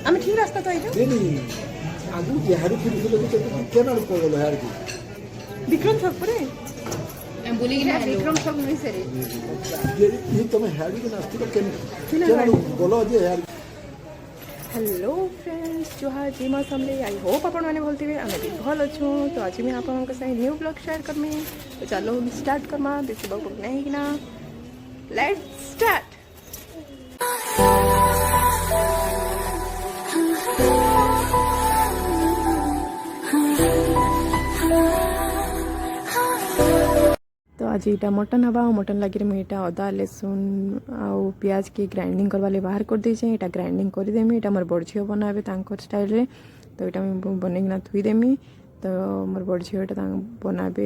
आम ठीक रास्ता तो आइलो आगु यार फिर केना पड़ल यार की विक्रम छक परे बोली कि विक्रम छक नहीं सरे ये तुम हेड के नास्ती को केना बोलो जे यार। हेलो फ्रेंड्स जुहार जी मौसम आई होप आपण मैंने भलती आम भी भल अच्छू। तो आज मैं आप न्यू ब्लॉग शेयर करमी। तो चलो स्टार्ट करमा बेसी बहुत नहीं कि ना लेट्स स्टार्ट। तो आज यहाँ मटन हवा मटन लगे मुझे अदा लहसुन आउ पियाज के ग्राइंडिंग करवाले बाहर कर देचे। यहाँ ग्राइंडिंग करदेमी। यहाँ मोर बड़ झील बनाबे स्टाइल रे। तो यहाँ बनईकिना थुईदेमी। तो मोर बड़ झील बनाबे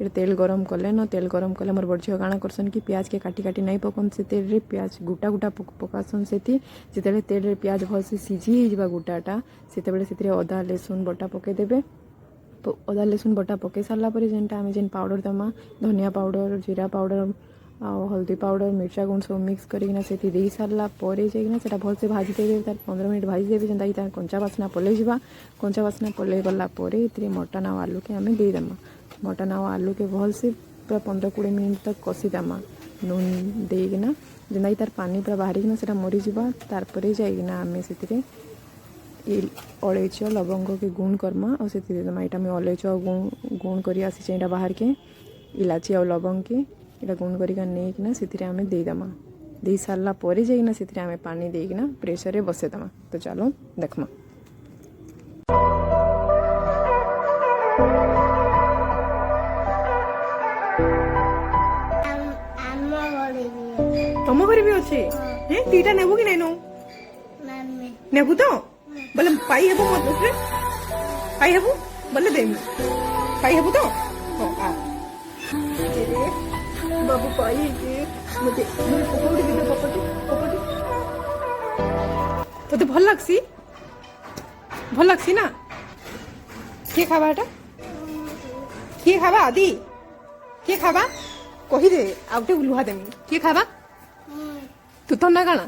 ये तेल गरम कले न तेल गरम कले मोर बड़ झील काଣା करसन कि प्याज के काटी काटी नहीं पकन से तेल रे प्याज गुटा गुटा पकासन से जिते तेल रे प्याज भल से सीझी हो गुटाटा से अदा लहसुन बटा पकईदेवे। तो अदा लहसुन बटा पकई सारा पर जेनटा आम जेन पाउडर दमा धनिया पाउडर जीरा पाउडर आ हल्दी पाउडर मिर्चा गुंड सब मिक्स करना से दे सारा पर जाइना भल से भाजी देवे। तार 15 मिनट भाजी देवे जेनता कि कंचा बास्ना पलई जा। कंचा बास्ना पलई गला मटन आ आलू के आम देदेमा। मटन आ आलू के भल से पूरा 15-20 मिनट तक कषिदेमा नून देना जेनता कि तार पानी पूरा बाहरिकिना से मरीजा। तार जाइना आम से अलैच लवंग के गुण करमा और से देमा। यहाँ मैं अलैच गुण कर आसी बाहर के इलाची और लवंग के इटा गुण करना से आम देदेमा। दे सारा पर जाइना से आम पानी देना प्रेसर रे बसईदेमा। तो चलो देखमा। तुम घर भी अच्छे दीटा नेबू कि नहीं नेबू तो बोले पाई हेबू मत पाई हेबू बोले देमी पाई हेबू तो आ बाबू पाई के मुझे पकोड़ी दे पकोड़ी पकोड़ी तो भल लगसी ना किए खावा एटा किए खावा आदि किए खावा कही दे आउटे लुहा देमी किए खावा तू तो ना काना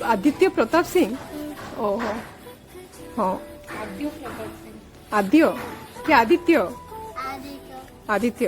आदित्य प्रताप सिंह ओहो हाँ आद्य क्या आदित्य आदित्य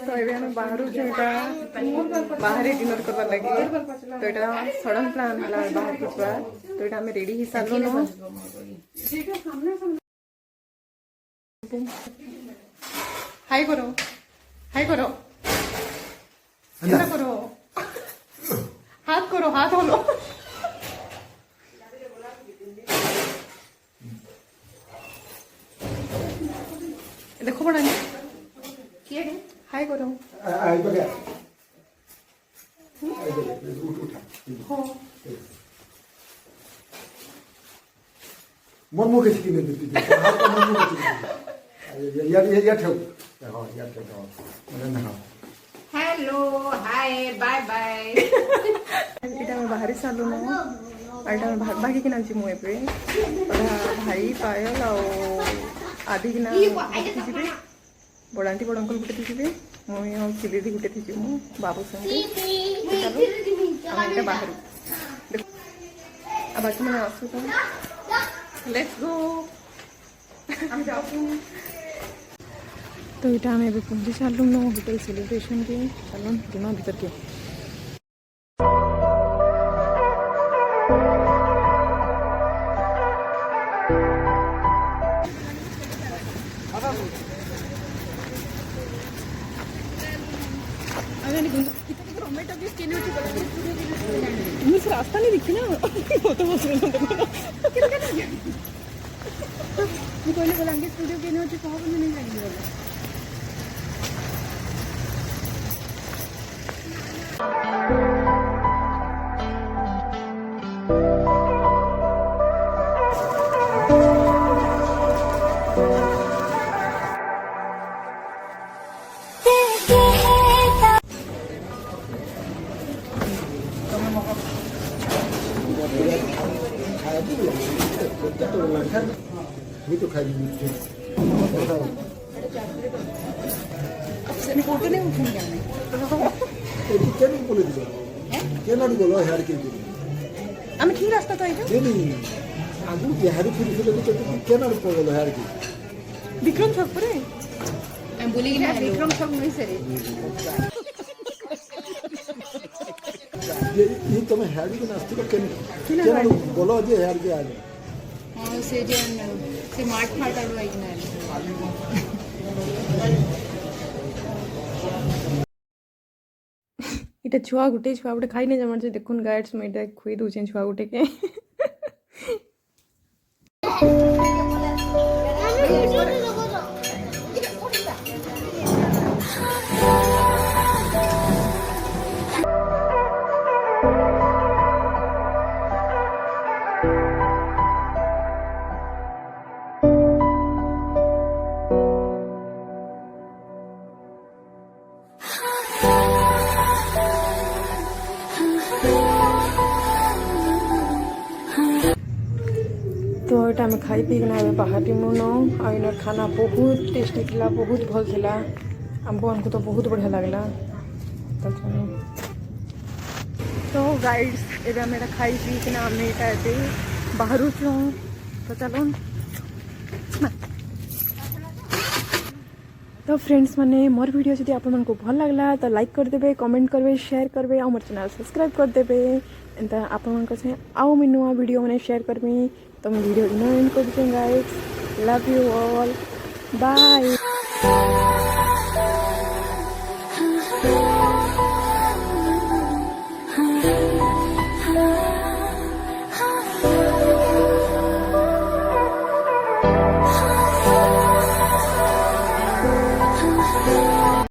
तो ये आम बाहर बाहर डिनर करवा लगे। तो यहाँ सडन प्लान है बाहर को जा। तो यहाँ आम रेडी ही सारू हाय करो हाय करो करो हाथ होलो देखो बड़ा हाय करो मन मुख हेलो हाय बाय बाय इटा बाहरी सालू ना भागी किना जी मुए पे भाई पायल आदि किना जी बड़ आंटी बड़ अंकल गुटे थी मुझे सिली गुटे थी मु बाबू संगे चलो बाहर अब बाकी मैंने आसू लेट्स गो हम जाऊँ। तो यहाँ आम पहुँची सारू नो होटेल सेलिब्रेशन के चलो जिमा भीतर के रास्ता नहीं दिखी ना वो तो बोला स्टूडियो के नहीं लगी। मी तो खाई फोटो नहीं उठूंगा मैं কেন বলে দিল কেন বলো হ্যার কে দিল আমি ঠিক রাস্তা তো এটা দেনি আগু হ্যারি ফিরে ফেলে দিতে কেন বলো হ্যার কি বিক্রম ছক পরে আমি বলি না বিক্রম ছক नहीं सर ये तुम्हें हेयर की नाश्ते को केन बोलो जे हेयर के आगे हां से मार्ट फाट आलो ना এটা ଛୁଆ ଗୋଟେ ଖାଇ ନେଇ ଜମାର ଯେ ଦେଖୁନ୍ ଗାଇड्स ମୁଁ ଏଇଟା ଖୁଇ ଦଉଛେ ଛୁଆ ଗୋଟେକେ तो यहाँ आम खाई पीकिना ए बाहर मुन आर खाना बहुत टेस्टी थिला बहुत भल थिला आमको तो बहुत बढ़िया लगला तो गाइड्स एवं आम खाई पीकिना आम ये बाहर तो चलो तो फ्रेंड्स मैंने मोर वीडियो जब आपको भल लगला तो लाइक करदे कमेंट करबे शेयर करबे और मोर चैनल सब्सक्राइब करदे एंता आपन से आउ मैं नुआ वीडियो मैंने शेयर करबी तो मैं वीडियो इन एंड कर guys love you all bye.